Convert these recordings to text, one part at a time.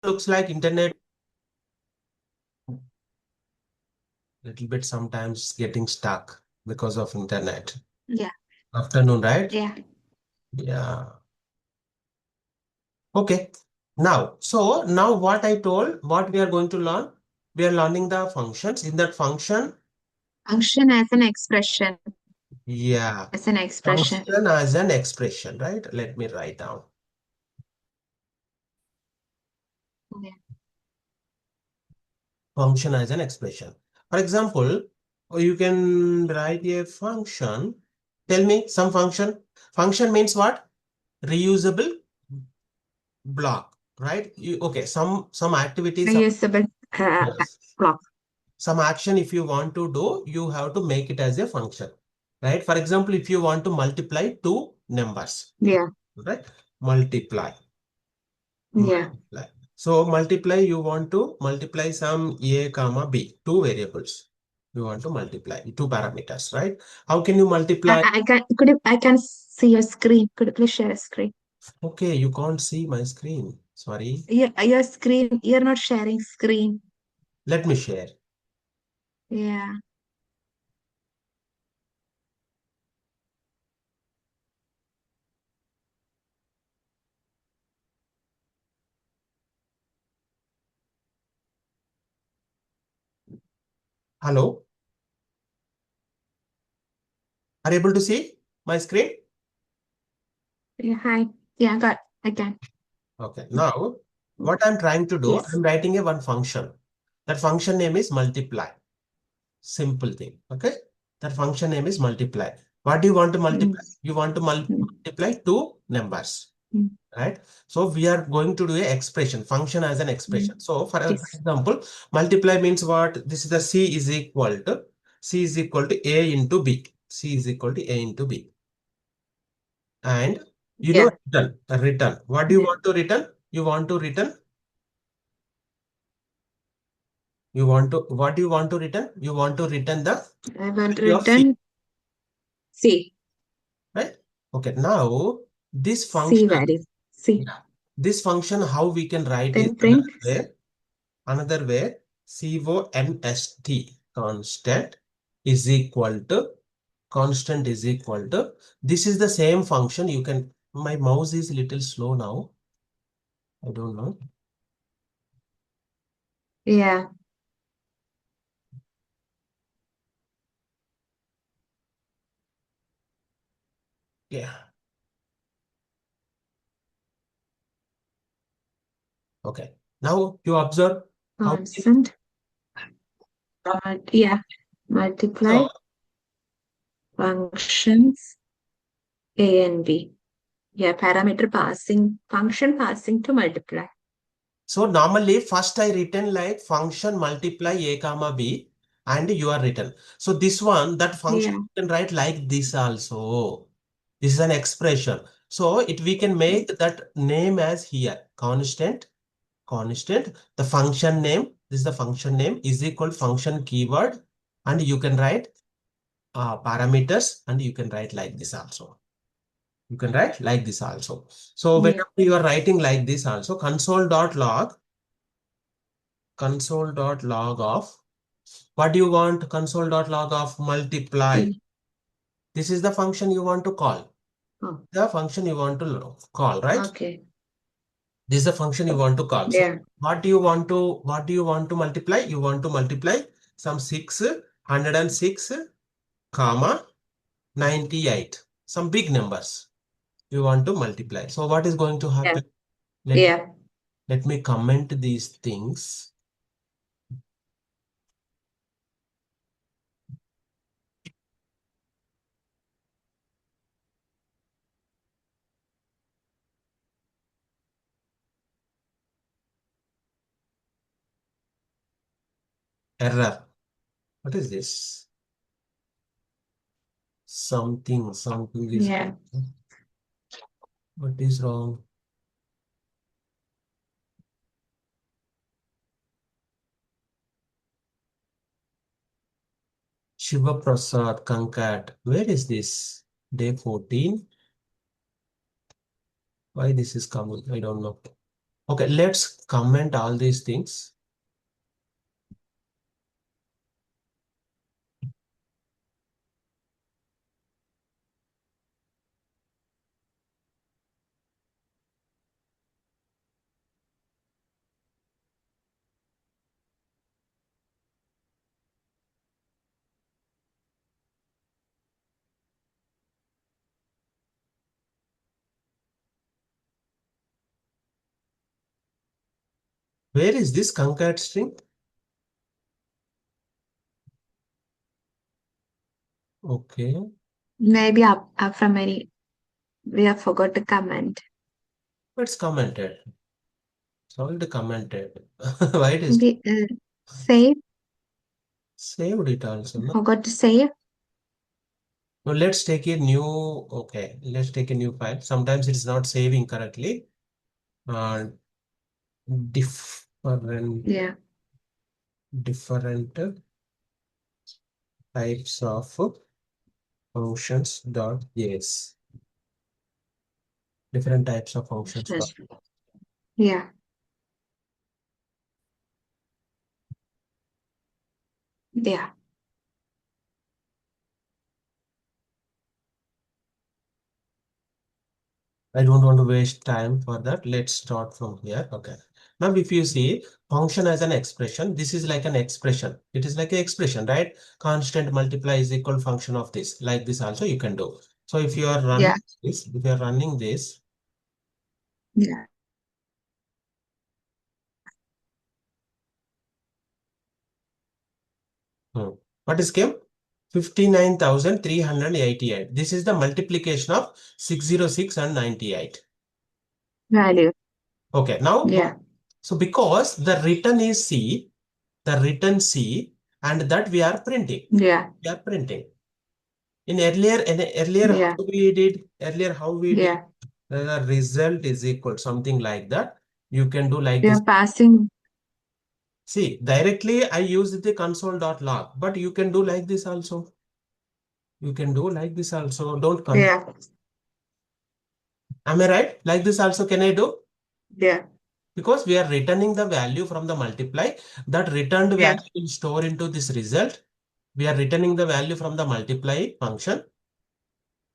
looks like internet. Little bit sometimes getting stuck because of internet. Yeah. Afternoon, right? Yeah. Yeah. Okay. Now, so now what I told, what we are going to learn, we are learning the functions. In that function, Function as an expression. yeah, As an expression. function as an expression, right? Let me write down. Yeah. Function as an expression. For example, you can write a function. Tell me some function. Function means what? Reusable block, right? Okay, some activities are, Reusable yes. block. Some action if you want to do, you have to make it as a function, right? For example, if you want to multiply two numbers, Yeah. right? Multiply. Yeah. Multiply. So multiply, you want to multiply some a comma b, two variables. You want to multiply two parameters, right? How can you multiply? I can I can see your screen. Could you please share a screen? Okay, you can't see my screen. Sorry. Your screen, you're not sharing screen. Let me share. Yeah. Hello? Are you able to see my screen? Yeah. Hi. Yeah, got I can. Okay. Now, what I'm trying to do, Yes. I'm writing a one function. That function name is multiply. Simple thing. Okay. That function name is multiply. What do you want to Mm, multiply? You want to mm, multiply two numbers, mm, right? So we are going to do a expression, function as an mm. expression. So for Yes. example, multiply means what? This is the C is equal to A into B. C is equal to A into B. And you know, Yeah. return. What do you Yeah. want to return? You want to return what do you want to return? You want to return the I want to value of C, return C. right? Okay, now this C function, value. C. yeah, this function, how we can write is Then print another way, constant is equal to, this is the same function. You can, my mouse is little slow now. I don't know. yeah. Yeah. Okay. Now you observe how, Constant. Yeah. so Multiply functions A and B. Yeah. Parameter passing function passing to multiply. So normally first I written like function multiply a comma b and you are written. So this one, that function Yeah. you can write like this also. This is an expression. So it we can make that name as here constant. The function name, this is the function name is equal function keyword, and you can write parameters, and you can write like this also. You can write like this also. So Yeah. whenever you are writing like this also, console.log of, what do you want? Console.log of multiply. C. This is the function you want to call. Oh. The function you want to call, right? Okay. This is the function you want to call. So Yeah. what do you want to multiply? You want to multiply some 106, comma 98. Some big numbers you want to multiply. So what is going to Yeah. happen? Let, Yeah. let me comment these things. Error. What is this? Something is, Yeah. what is wrong? Shiva Prasad Kankat. Where is this? Day 14. Why this is coming? I don't know. Okay, let's comment all these things. Where is this concat string? Okay, Maybe up from any. We have forgot to comment. it's commented. Solved commented. Why it is We save. saved it also, no? Forgot to save. Now let's take a new, okay, let's take a new file. Sometimes it's not saving correctly. Uh, different Yeah. different types of functions dot yes. Different types of functions dot. Yeah. Yeah. I don't want to waste time for that. Let's start from here. Okay. Now, if you see function as an expression, this is like an expression. It is like an expression, right? Constant multiply is equal function of this. Like this also you can do. So if you are Yeah. running this, if you are running this, Yeah. what is came? 59,388. This is the multiplication of 606 and 98. Value. Okay. Now, Yeah. so because the written is C, the written C, and that we are printing. Yeah. We are printing. In earlier Yeah. how we did, Yeah. the result is equal, something like that. You can do like We this. are passing. See, directly I use the console.log, but you can do like this also. You can do like this also. Don't confuse. Yeah. Am I right? Like this also can I do? Yeah. Because we are returning the value from the multiply. That returned Yeah. value will store into this result. We are returning the value from the multiply function.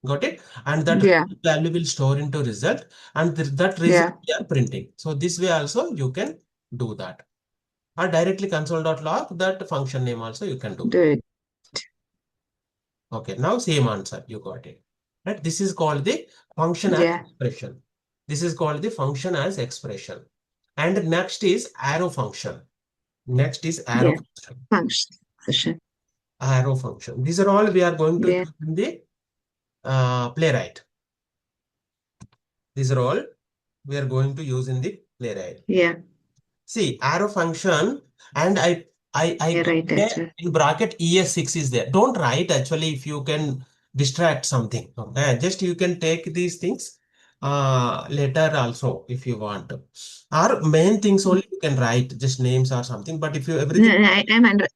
Got it? And that Yeah. value will store into result, and that result Yeah. we are printing. So this way also you can do that. Or directly console.log that function name also you can do. Do it. Okay, now same answer, you got it. Right? This is called the function as Yeah. expression. This is called the function as expression. And next is arrow function. Next is arrow Yeah. function. Function. Session. Arrow function. These are all we are going to Yeah. use in the playwright. These are all we are going to use in the playwright. Yeah. See, arrow function, and I Yeah. got Right. a That's right. in bracket ES6 is there. Don't write actually if you can distract something. Okay, just you can take these things later also if you want. Or main things only you can write, just names or something. But if you No, everything, no, I'm under.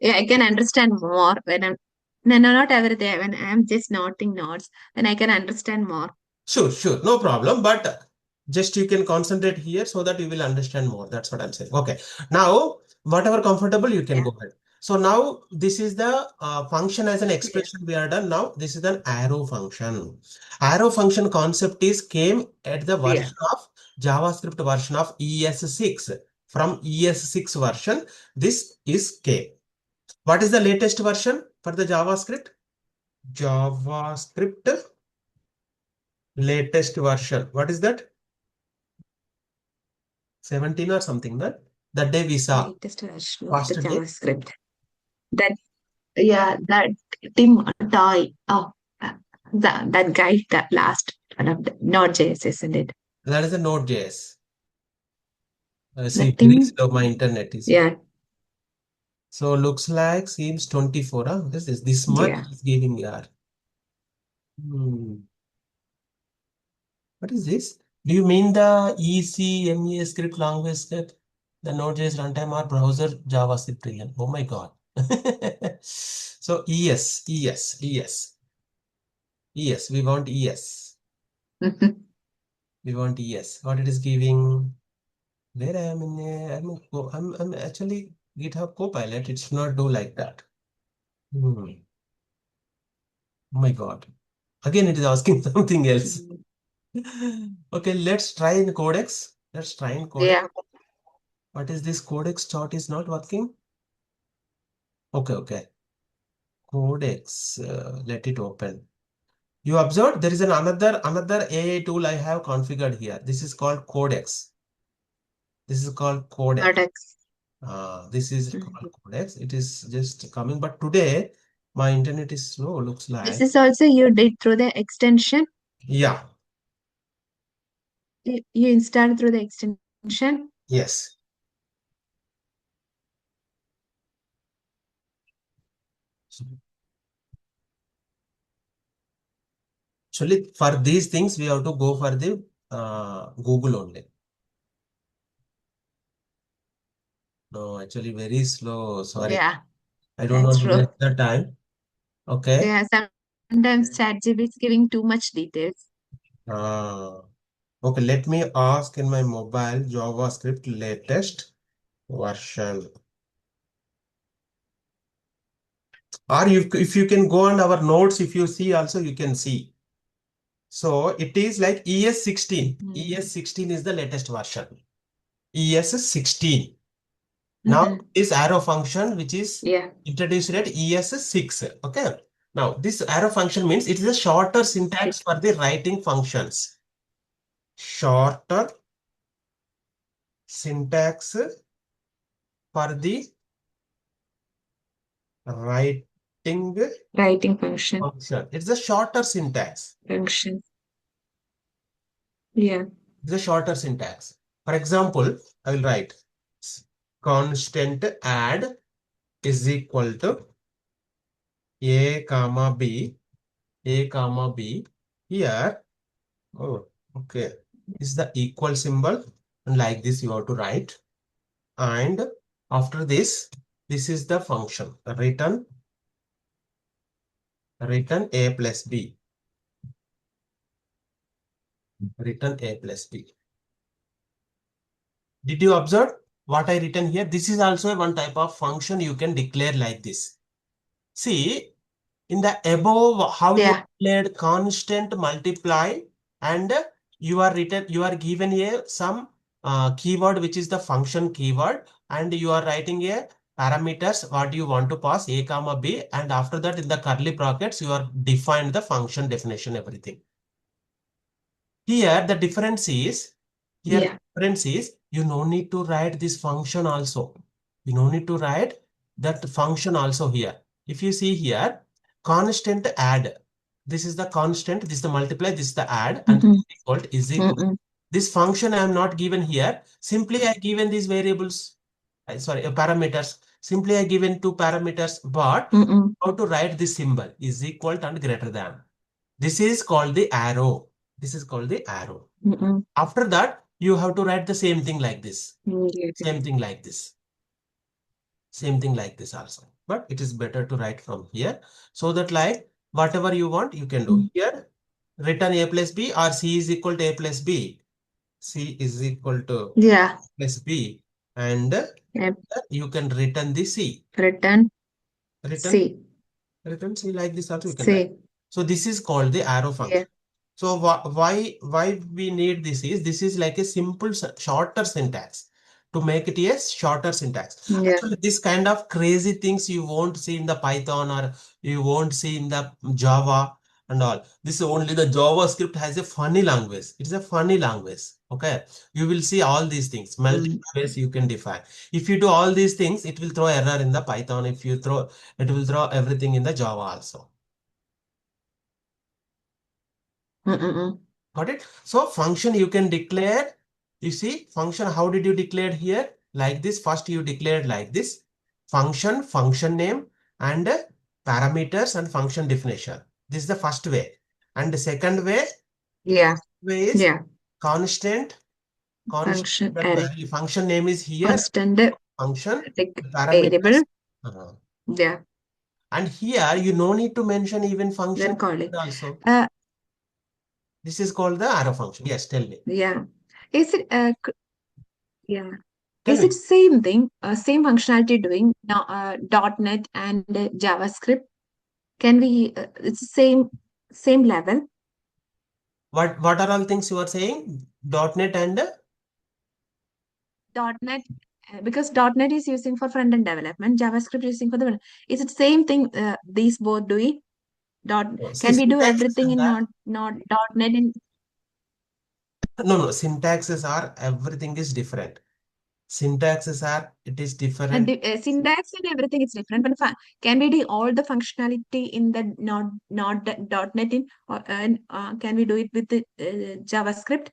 Yeah, I can understand more when I'm. No, no, not everything. When I'm just noting notes, then I can understand more. sure, sure, no problem. But just you can concentrate here so that you will understand more. That's what I'm saying. Okay. Now, whatever comfortable, you can Yeah. go ahead. So now this is the function as an Yeah. expression we are done. Now this is an arrow function. Arrow function concept is came at the Yeah. version of JavaScript version of ES6. From ES6 version, this is came. What is the latest version for the JavaScript? JavaScript latest version. What is that? 17 or something, that day we saw Latest version of the past day. JavaScript. That yeah, that Tim Toy. Oh, that guy, that last one of the Node.js, isn't it? That is a Node.js. See, That very Tim. slow my internet is. Yeah. So looks like seems 24. Huh? This much Yeah. is giving here. Hmm. What is this? Do you mean the ECME script language script? The Node.js runtime or browser JavaScript again? Oh my God. So ES. We want ES. We want ES. What it is giving? There I am in I'm actually GitHub Copilot. It should not do like that. Oh my God. Again, it is asking something else. Okay, let's try in Codex. Let's try in Codex. Yeah. What is this Codex chart is not working? Okay. Codex. Let it open. You observed there is another AI tool I have configured here. This is called Codex. This is called Codex. Codex. This is Mhm. called Codex. It is just coming, but today my internet is slow. Looks This like. is also you did through the extension. Yeah. You installed through the extension. Yes. Actually, for these things we have to go for the Google only. No, actually very slow. Sorry. Yeah, I don't that's want to true. waste the time. Okay. Yeah, sometimes ChatGPT is giving too much details. Uh, okay, let me ask in my mobile JavaScript latest version. Or if you can go on our notes, if you see also you can see. So it is like ES16. Mm. ES16 is the latest version. ES16. Now Mm-mm. this arrow function which is Yeah. introduced at ES6. Okay. Now this arrow function means it is a shorter syntax Six. for the writing functions. Shorter syntax for the writing Writing function. function. It's a shorter syntax. Function. Yeah. It's a shorter syntax. For example, I will write constant add is equal to a comma b, a comma b. Here, oh, okay, is the equal symbol, and like this you have to write. And after this is the function return a plus b, return a plus b. Did you observe what I written here? This is also one type of function you can declare like this. See, in the above, how you Yeah. declared constant multiply, and you are given a some keyword which is the function keyword, and you are writing a parameters what you want to pass a comma b, and after that in the curly brackets you are defined the function definition everything. Here the difference is, Yeah. you no need to write this function also. You no need to write that function also here. If you see here, constant add. This is the constant, this is the multiply, this is the add, and Mm-mm. equal is equal. Mm-mm. This function I am not given here. Simply I given these variables, parameters. Simply I given two parameters, but Mm-mm. how to write this symbol is equal to and greater than. This is called the arrow. This is called the arrow. Mm-mm. After that, you have to write the same thing like this. Yeah. Same thing like this. Same thing like this also. But it is better to write from here so that like whatever you want, you can do. Mm. Here, return a plus b or c is equal to a plus b. C is equal to Yeah. plus b. And Yep. you can return the c. Return Return, C. return c like this also you can write. C. So this is called the arrow Yeah. function. So why we need this is like a simple shorter syntax to make it a shorter syntax. Yeah. Actually, this kind of crazy things you won't see in the Python or you won't see in the Java and all. This is only the JavaScript has a funny language. It's a funny language. Okay, you will see all these things. Multiple Mm. ways you can define. If you do all these things, it will throw error in the Python. If you throw, it will throw everything in the Java also. Mm-mm. Got it? So function you can declare. You see function, how did you declare here? Like this. First you declared like this. Function name, and parameters and function definition. This is the first way. And the second Yeah. is Yeah. constant. Function That array. value. Function name is here. Constant Function, like the variable. parameters. uh, Yeah. And here you no need to mention even Then function call it. also. Uh, This is called the arrow function. Yes, tell me. yeah. Is it Yeah. Tell Is it me, same thing, same functionality doing .NET and JavaScript? Can we? It's the same level. what are all things you are saying? .NET and .NET because .NET is using for front end development, JavaScript using for the. Is it same thing? These both doing. Dot. see Can we do syntaxes everything and in that. not .NET in No, syntaxes are everything is different. Syntaxes are it is different. syntax and everything is different, but can we do all the functionality in the not the .NET in or can we do it with the JavaScript?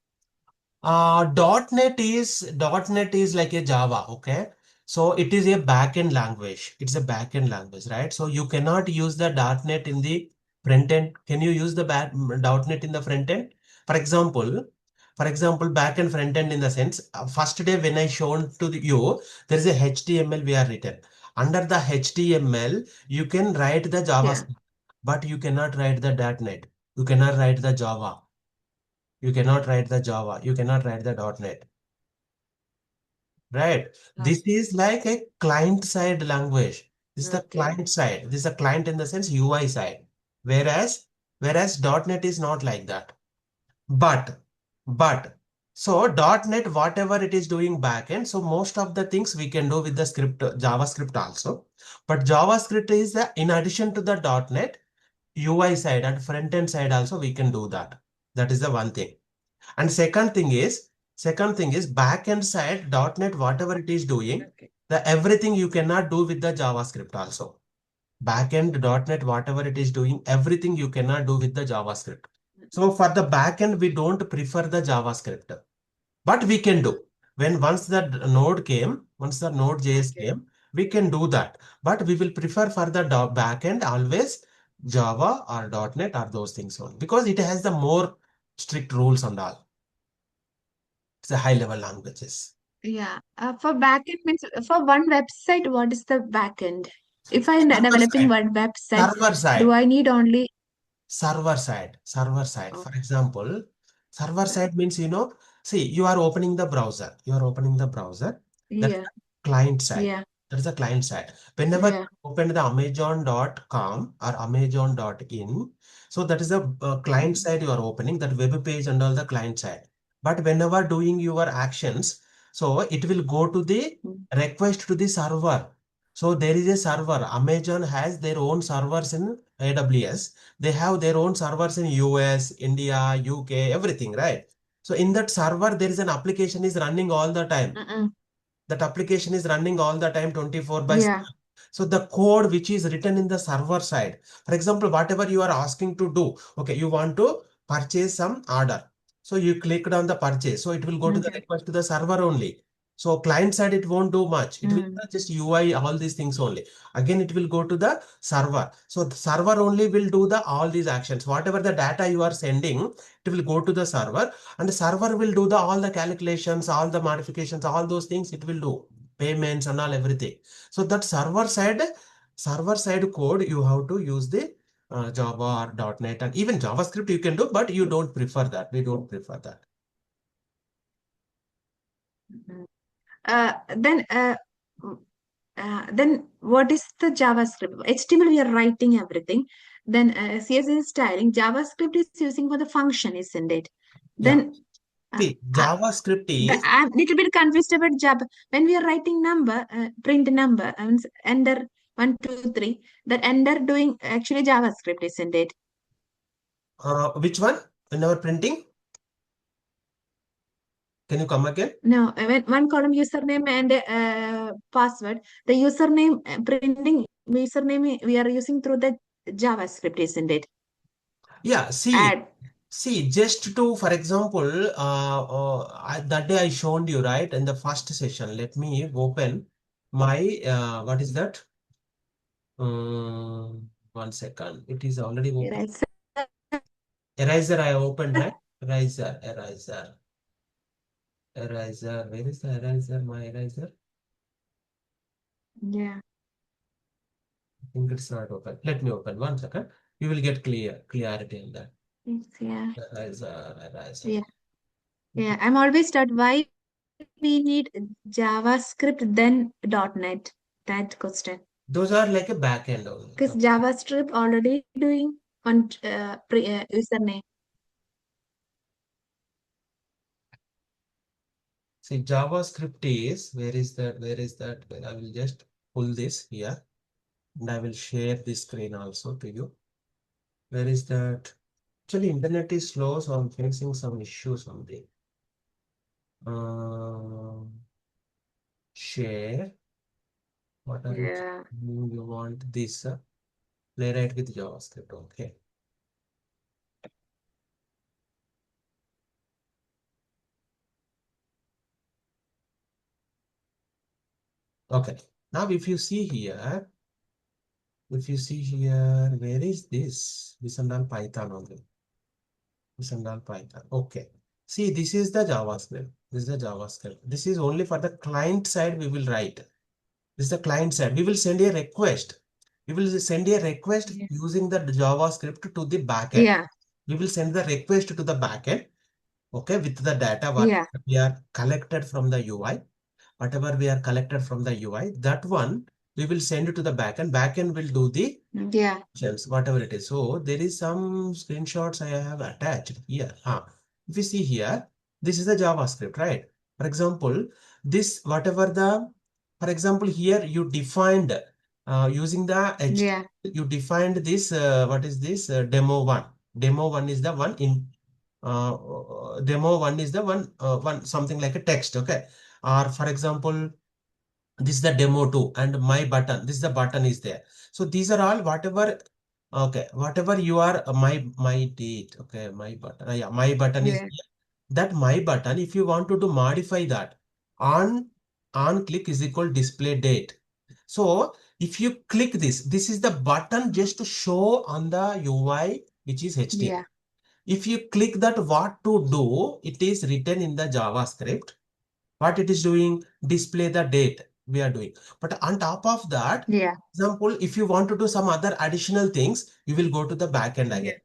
.NET is like a Java, okay? So it is a backend language. It's a backend language, right? So you cannot use the .NET in the front end. Can you use the .NET in the front end? For example, back and front end in the sense, first day when I shown to you, there is a HTML we are written. Under the HTML, you can write the Yeah. JavaScript, but you cannot write the .NET. You cannot write the Java. You cannot write the Java. You cannot write the .NET. Right. This is like a client side language. This is the Okay. client side. This is a client in the sense UI side. Whereas .NET is not like that. But but so .NET whatever it is doing backend. So most of the things we can do with the script JavaScript also. But JavaScript is the in addition to the .NET UI side and front end side also we can do that. That is the one thing. And second thing is backend side .NET whatever it is doing, Okay. the everything you cannot do with the JavaScript also. Backend .NET whatever it is doing, everything you cannot do with the JavaScript. So for the backend, we don't prefer the JavaScript, but we can do. When once the node JS Okay. came, we can do that. But we will prefer for the backend always Java or .NET or those things on because it has the more strict rules and all. It's a high level languages. Yeah. For backend means for one website, what is the backend? If I am Server developing side. one website, Server do side. I need only? Server side. Oh, For example, server side means, see, you are opening the browser. You are opening the browser. That's yeah. the client side. Yeah. That is the client side. Whenever Yeah. you open the Amazon.com or Amazon.in, so that is the client Mm, side you are opening, that web page and all the client side. But whenever doing your actions, so it will go to the mm, request to the server. So there is a server. Amazon has their own servers in AWS. They have their own servers in US, India, UK, everything, right? So in that server, there is an application is running all the time. mm. That application is running all the time 24 by Yeah. 7. So the code which is written in the server side, for example, whatever you are asking to do, okay, you want to purchase some order. So you clicked on the purchase. So it will go to the Okay. request to the server only. So client side, it won't do much. It will Mm, just UI, all these things only. Again, it will go to the server. So the server only will do the all these actions. Whatever the data you are sending, it will go to the server and the server will do the all the calculations, all the modifications, all those things it will do, payments and all everything. So that server side code you have to use the Java or .NET and even JavaScript you can do, but you don't prefer that. We don't prefer that. mm. Then mm, then what is the JavaScript? HTML we are writing everything. Then CSS is styling. JavaScript is using for the function, isn't it? Yeah. Then See, uh, JavaScript is I'm little bit confused about Java. When we are writing number, print number, enter 1, 2, 3. That enter doing actually JavaScript, isn't it? which one? Whenever printing, can you come again? No, when one column username and password. The username printing username we are using through the JavaScript, isn't it? Yeah, see, Add. just to, for example, that day I showed you, right, in the first session. Let me open my, what is that? 1 second. It is already open. Right. So, Eraser I opened, right? Eraser. Where is the eraser? My eraser? yeah. I think it's not open. Let me open 1 second. You will get clarity in that. Yeah. Eraser. Yeah. Yeah. I'm always start. Why? we need JavaScript then .NET? That question. Those are like a backend only. Because JavaScript already doing on username. See, JavaScript is, where is that? Where is that? I will just pull this here and I will share this screen also to you. Where is that? Actually, internet is slow, so I'm facing some issues on the share. What are you? Yeah. You want this Playwright with JavaScript? Okay. Okay. Now, if you see here, where is this? This and all Python only. This and all Python. Okay. See, this is the JavaScript. This is the JavaScript. This is only for the client side we will write. This is the client side. We will send a request. We will send a request Yeah. using the JavaScript to the backend. Yeah. We will send the request to the backend, okay, with the data what Yeah. we are collected from the UI. Whatever we are collected from the UI, that one we will send it to the backend. Backend will do the Yeah. whatever it is. So there is some screenshots I have attached here. If you see here, this is the JavaScript, right? For example, this whatever the, for example, here you defined using the Yeah. you defined this. What is this? Demo one. Demo one is the one in. Demo one is the one something like a text. Okay. Or for example, this is the demo 2 and my button, this is the button is there. So these are all whatever, okay, whatever you are, my date, okay, my button, yeah, my button is Yeah. here. That my button, if you want to modify that, on click is equal display date. So if you click this is the button just to show on the UI, which is HTML. Yeah. If you click that, what to do, it is written in the JavaScript. What it is doing, display the date we are doing. But on top of that, Yeah. example, if you want to do some other additional things, you will go to the backend Yeah. again.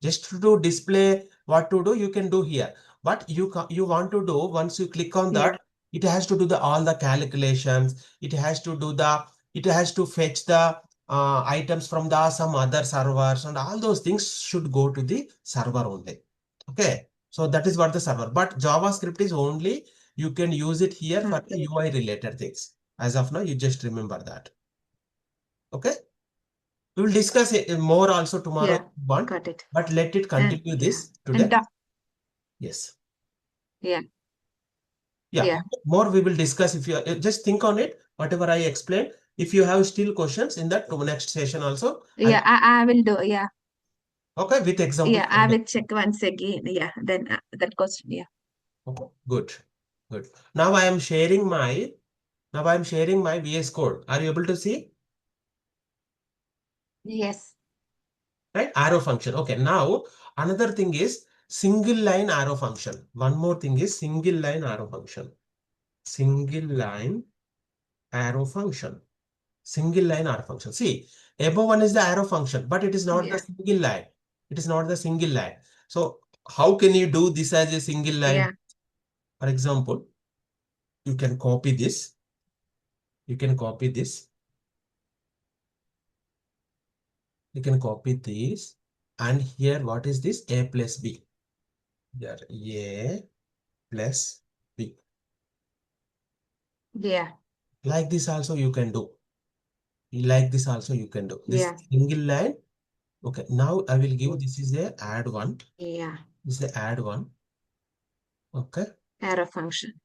Just to display what to do, you can do here. But you want to do, once you click on Yeah. that, it has to do the all the calculations. It has to do the, it has to fetch the items from the some other servers, and all those things should go to the server only. Okay. So that is what the server. But JavaScript is only, you can use it here for the Okay. UI related things. As of now, you just remember that. Okay. We will discuss it more also tomorrow if Yeah. you want, Got it. but let it And continue yeah. this And today. Yes. yeah. Yeah. Yeah. More we will discuss if you just think on it, whatever I explained. If you have still questions in that to next session also, Yeah. I will do. Yeah. okay, with example. Yeah. I will check once again. Yeah. Then that question. Yeah. Okay, good. Good. Now I am sharing my, now I am sharing my VS Code. Are you able to see? Yes. Right? Arrow function. Okay. Now another thing is single line arrow function. One more thing is single line arrow function. Single line arrow function. Single line arrow function. See, above one is the arrow function, but it is not the Yeah. single line. It is not the single line. So how can you do this as a single line? Yeah. For example, you can copy this. You can copy this. You can copy this. And here, what is this? A plus B. Here, A plus B. Yeah. Like this also you can do. Like this also you can do. This Yeah. single line. Okay, now I will give, this is the add one. Yeah. This is the add one. Okay. Arrow function.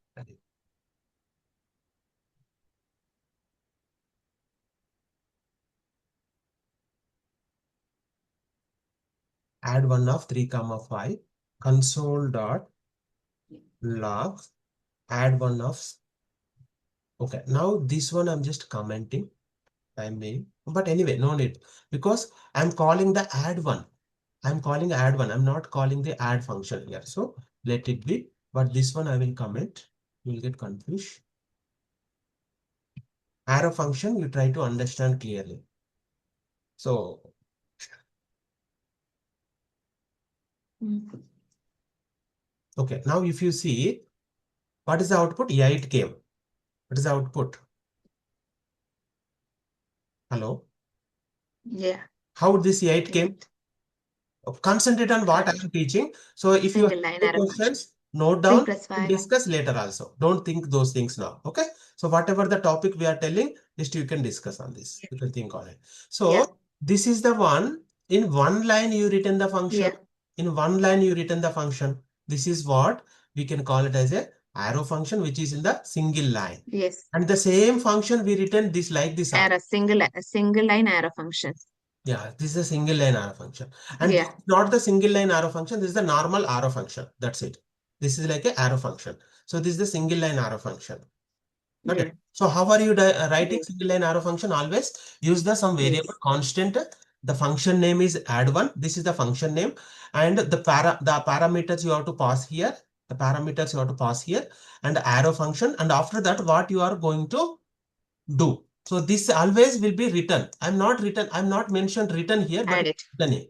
Add one of 3 comma 5. Console dot log. Add one of. Okay, now this one I'm just commenting. I mean, but anyway, no need, because I'm calling the add one. I'm calling add one. I'm not calling the add function here. So let it be. But this one I will comment. You will get confused. Arrow function, you try to understand clearly. So, Mm. okay. Now if you see, What is the output? 8 came. What is the output? Hello? Yeah. How this 8 came? 8. Concentrate on what I am teaching. So if you have Single line any arrow function. questions, note 3 down, plus we'll 5. discuss later also. Don't think those things now. Okay. So whatever the topic we are telling, just you can discuss on this. You can think on it. So Yeah. this is the one. In one line you written the function. Yeah. In one line you written the function. This is what we can call it as a arrow function, which is in the single line. Yes. And the same function we written this like this. Arrow, single line arrow functions. Yeah, this is a single line arrow function. And this Yeah. is not the single line arrow function. This is the normal arrow function. That's it. This is like a arrow function. So this is the single line arrow function. Got Yeah. it? So how are you writing Yes. single line arrow function? Always use the some variable Yes. constant. The function name is add1. This is the function name. And the parameters you have to pass here. The parameters you have to pass here. And the arrow function. And after that, what you are going to do. So this always will be written. I'm not mentioned written here, but Add it's it. written.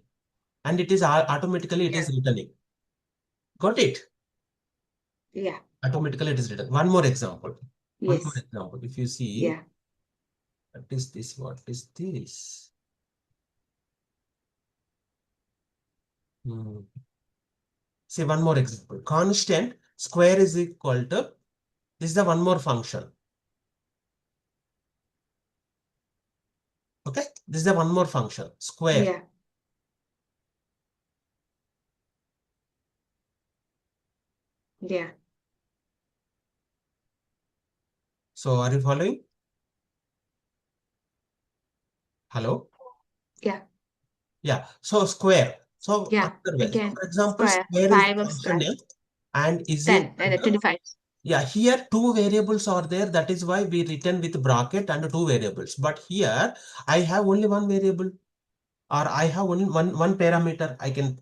And it is automatically it Yeah. is returning. Got it? Yeah. Automatically it is written. One more example. One more Yes. example. If you see, Yeah. what is this? What is this? Hmm. See one more example. Constant square is equal to, this is the one more function. Okay. This is the one more function. Square. Yeah. Yeah. So are you following? Hello? Yeah. Yeah. So square. So Yeah. another I way. So can. for example, Square. square is 5 the of function square. name and is 10. equal to, 25. yeah, here two variables are there. That is why we written with bracket and two variables. But here I have only one variable, or I have only one parameter.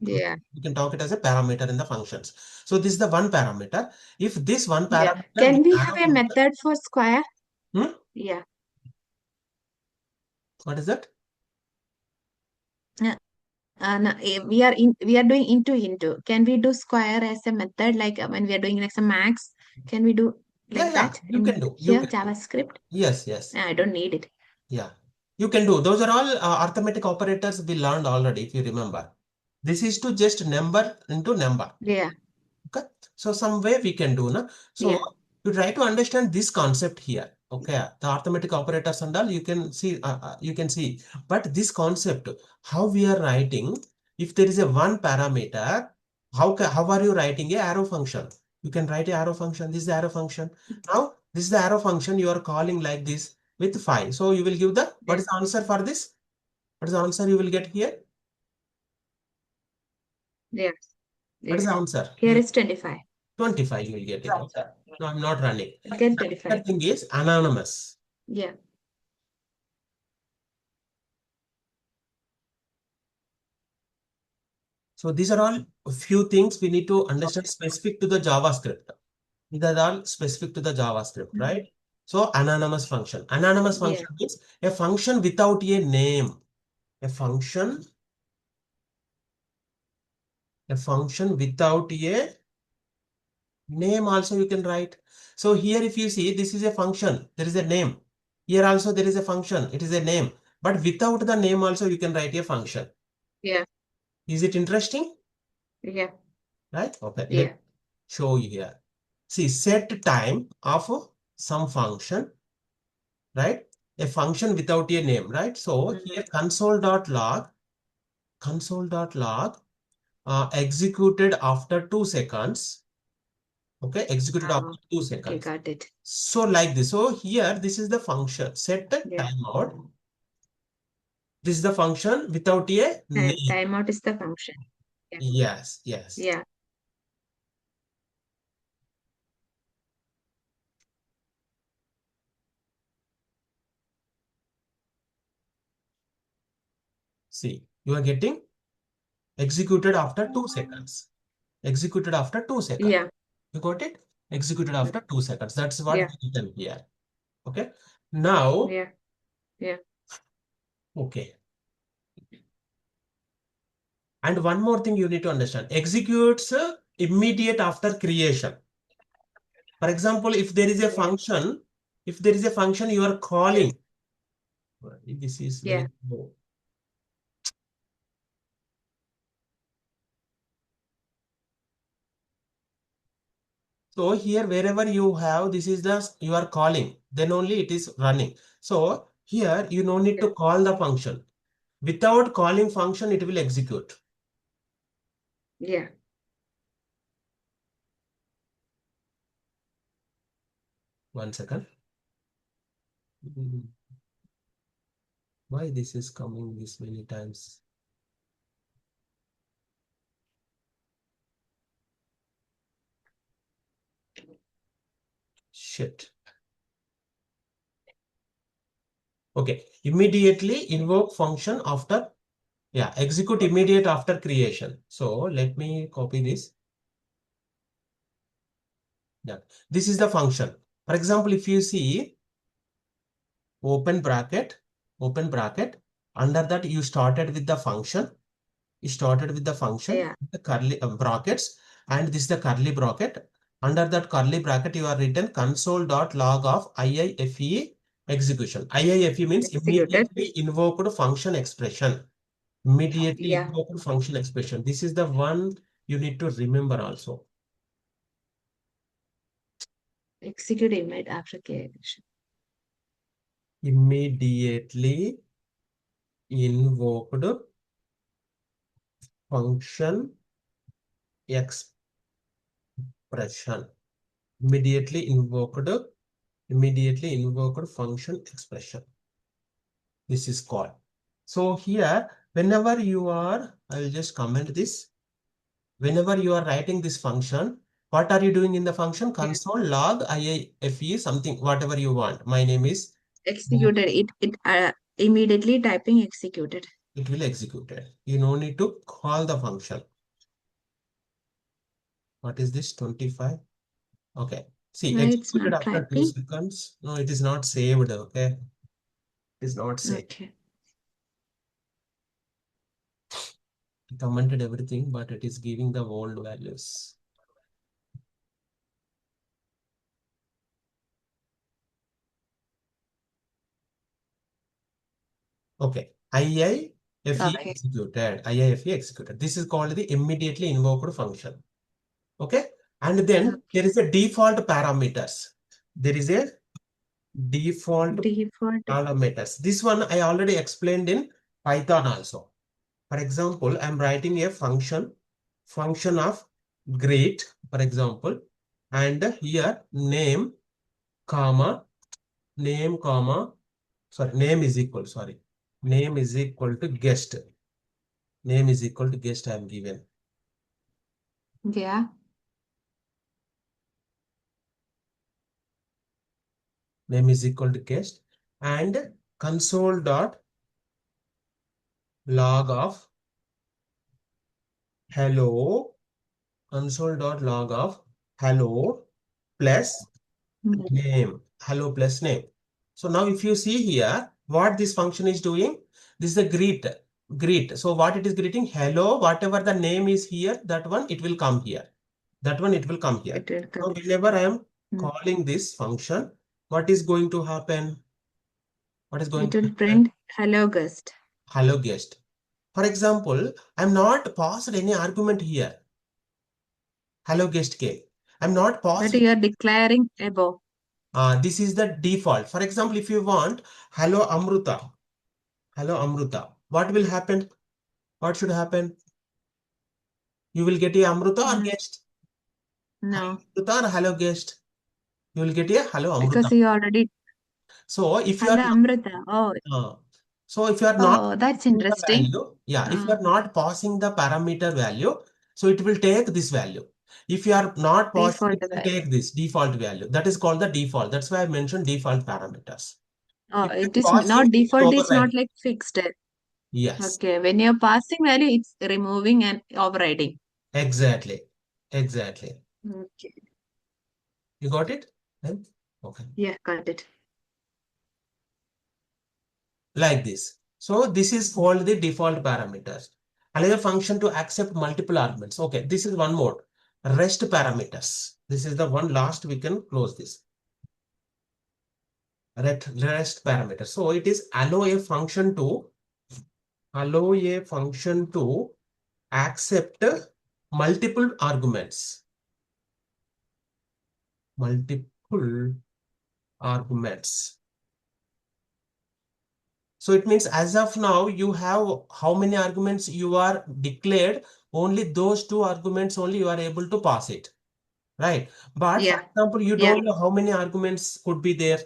Yeah. We can talk it as a parameter in the functions. So this is the one parameter. If this one Yeah. parameter with Can we have arrow a function, method for square? hmm? Yeah. What is that? Uh, no, we are doing into. Can we do square as a method like when we are doing like some max? Can we do Yeah, like yeah, that you can in do. You here can do. JavaScript? Yes, yes. I don't need it. Yeah, you can do. Those are all arithmetic operators we learned already, if you remember. This is to just number into number. Yeah. Okay, so some way we can do, na? So Yeah. you try to understand this concept here. Okay, the arithmetic operators and all you can see. But this concept, how we are writing, if there is a one parameter, how are you writing a arrow function? You can write a arrow function. This is the arrow function. Now this is the arrow function you are calling like this with 5. So you will give the, what Yeah. is the answer for this? What is the answer you will get here? Yeah. What is Yeah. the answer? Here is 25. 25 you will get it. Okay. No, I'm not running. I'll get Another 25. thing is anonymous. Yeah. So these are all a few things we need to understand specific to the JavaScript. These are all specific to the JavaScript, Mhm. right? So anonymous function. Anonymous Yeah. function means a function without a name. A function without a name also you can write. So here if you see, this is a function, there is a name. Here also there is a function, it is a name. But without the name also you can write a function. Yeah. Is it interesting? Yeah. Right? Okay, let me Yeah. show you here. See, set time of some function, right? A function without a name, right? So here Mhm. console.log executed after 2 seconds. Okay, executed after two Okay, seconds. got it. So like this. So here, this is the function set Yeah. timeout. This is the function without a name. Timeout is the function. Yeah. Yes, yes. Yeah. See, you are getting executed after 2 seconds. Executed after 2 seconds. Yeah. You got it? Executed after 2 seconds. That's what Yeah. we written here. Okay. Now, Yeah. Yeah. okay. And one more thing you need to understand. Executes immediate after creation. For example, if there is a function, you are calling. This is Yeah. very low. So here, wherever you have, this is the you are calling, then only it is running. So here you no need to call the function. Without calling function, it will execute. Yeah. One second. Why this is coming this many times? Shit. Okay. Immediately invoke function after, execute immediate after creation. So let me copy this. Yeah. This is the function. For example, if you see open bracket, under that you started with the function. Yeah. The curly brackets, and this is the curly bracket. Under that curly bracket, you are written console.log of IIFE execution. IIFE means Executed. immediately invoked function expression. Immediately Yeah. invoked function expression. This is the one you need to remember also. Execute immediate after creation. Immediately invoked function expression. Immediately invoked function expression. This is called. So here, whenever you are, I will just comment this. Whenever you are writing this function, what are you doing in the function? Yeah. Console log IIFE something, whatever you want. My name is, Executed. It immediately typing executed. it will execute it. You no need to call the function. What is this? 25. Okay. See, Why it's executed not after 2 typing? seconds. No, it is not saved. Okay. It is not saved. Okay. I commented everything, but it is giving the old values. Okay. IIFE Okay. executed. IIFE executed. This is called the immediately invoked function. Okay. And then there Okay. is a default parameters. There is a default Default. parameters. This one I already explained in Python also. For example, I'm writing a function of greet, for example, and here name, comma, name, comma, name is equal, name is equal to guest. Name is equal to guest I am given. Yeah. Name is equal to guest, and console dot log of hello, console dot log of hello plus name, hello plus name. So now if you see here, what this function is doing, this is a greet. So what it is greeting, hello, whatever the name is here, that one, it will come here. That one, it will come here. It will So come. whenever I am Mm. calling this function, what is going to happen? What is going It to will happen? print hello guest. Hello guest. For example, I'm not passed any argument here. Hello guest came. I'm not But passed. you are declaring above. This is the default. For example, if you want hello Amruta, what will happen? What should happen? You will get a Amruta or Mm. guest? Hello No. Amruta or hello guest? You will get a hello Amruta. Because you already So if you are hello Amrita. Oh, uh, so if you are not oh, that's passing the interesting. value, if you Uh, are not passing the parameter value, so it will take this value. If you are not passing, default it will value. take this default value. That is called the default. That's why I mentioned default parameters. Oh, If you it is passing, not it will default, is not override. like fixed. Yes, Okay, when you're passing value, it's removing and overriding. exactly. Exactly. Okay. You got it? Then? Okay. Yeah, got it. Like this. So this is called the default parameters. Another function to accept multiple arguments. Okay, this is one more. rest parameters. This is the one last we can close this. Rest parameter. So it is allow a function to accept multiple arguments. Multiple arguments. So it means as of now, you have how many arguments you are declared, only those two arguments only you are able to pass it, right? But for Yeah. example, you Yeah. don't know how many arguments could be there.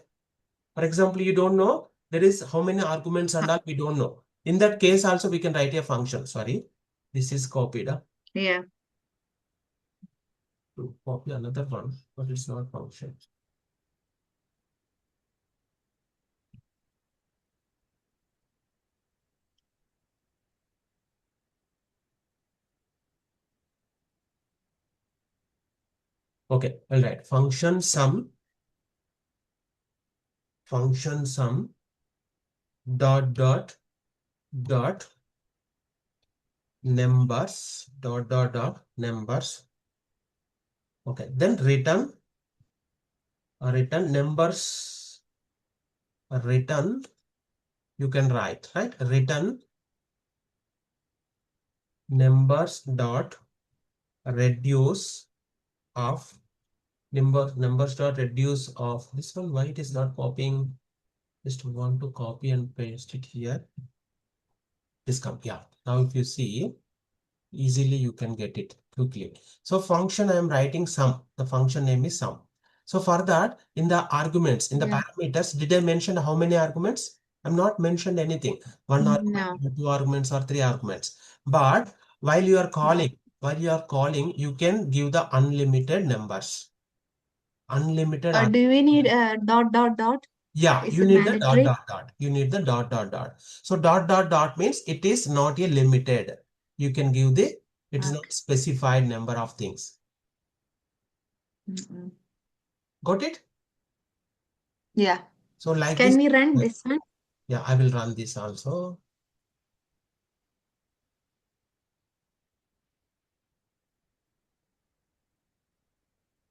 For example, you don't know there is how many arguments and all we don't know. In that case also we can write a function. Sorry, this is copied. Yeah. To copy another one, but it's not function. Okay, all right. Function sum dot dot dot numbers dot numbers. Okay, then return numbers. Return, you can write, right? Return numbers dot reduce of numbers dot reduce of this one. Why it is not copying? Just want to copy and paste it here. This come, yeah. Now if you see, easily you can get it quickly. So function I am writing sum. The function name is sum. So for that, in the arguments, in the Yeah. parameters, did I mention how many arguments? I'm not mentioned anything. One argument, No. two arguments, or three arguments. But while you are calling, you can give the unlimited numbers. Unlimited. Do we need a dot dot dot? Yeah, Is you it need the dot mandatory? dot dot. You need the dot dot dot. So dot dot dot means it is not a limited. You can give the, it is not Okay. specified number of things. Mm-mm. Got it? Yeah. So like Can this, we run this one? yeah, I will run this also.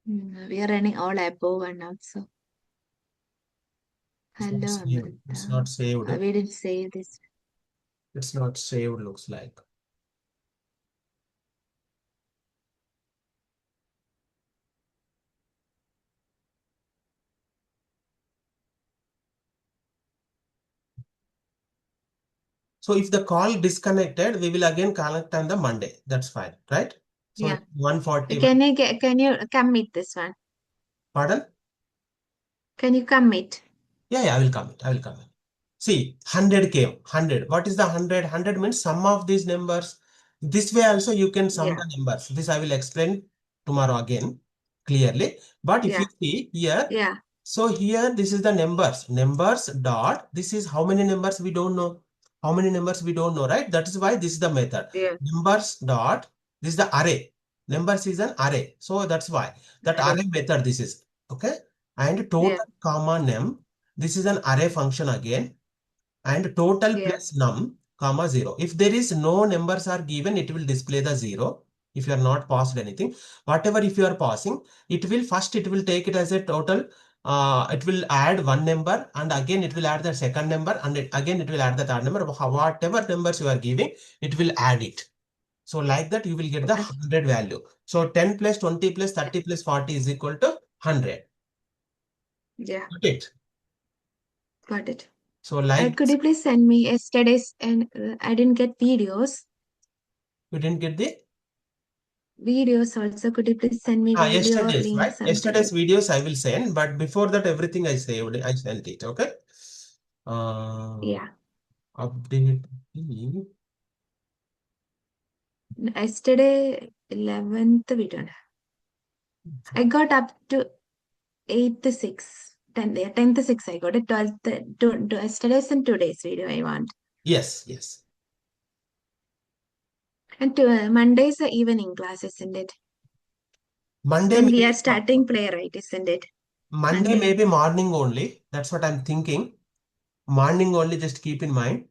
We are running all above and also. It's not Hello, saved. It's not Amrita. saved. We didn't save this. It's not saved, looks like. So if the call disconnected, we will again connect on the Monday. That's fine, right? So Yeah. 141. Can you commit this one? Pardon? Can you commit? Yeah, I will comment. I will comment. See, 100 came. 100. What is the 100? 100 means sum of these numbers. This way also you can sum Yeah. the numbers. This I will explain tomorrow again clearly. But if you Yeah. see here, Yeah. so here this is the numbers. Numbers dot. This is how many numbers we don't know. How many numbers we don't know, right? That is why this is the method. Yeah. Numbers dot. This is the array. Numbers is an array. So that's why that Array. array method this is. Okay. And Yeah. total comma num. This is an array function again, and total Yeah. plus num comma 0. If there is no numbers are given, it will display the 0. If you are not passed anything, whatever if you are passing, it will take it as a total. It will add one number, and again it will add the second number, and again it will add the third number. Whatever numbers you are giving, it will add it. So like that you will get the Okay. 100 value. So 10 plus 20 plus 30 plus 40 is equal to 100. Yeah. Got it? Got it. So like Could you please send me yesterday's and I didn't get videos. you didn't get the Videos also. Could you please send me video or yesterday's, link right? something Yesterday's like videos I will send, but before that everything I saved, I sent it. Okay. Uh, yeah. update the Yesterday 11th we don't have. I got up to 8th 6. 10th, yeah, 10th 6 I got it. 12th to yesterday's and today's video I want. yes. And to, Monday's the evening class, isn't it? Monday Then we maybe are starting Playwright, isn't it? Monday Monday. maybe morning only. That's what I'm thinking. Morning only, just keep in mind.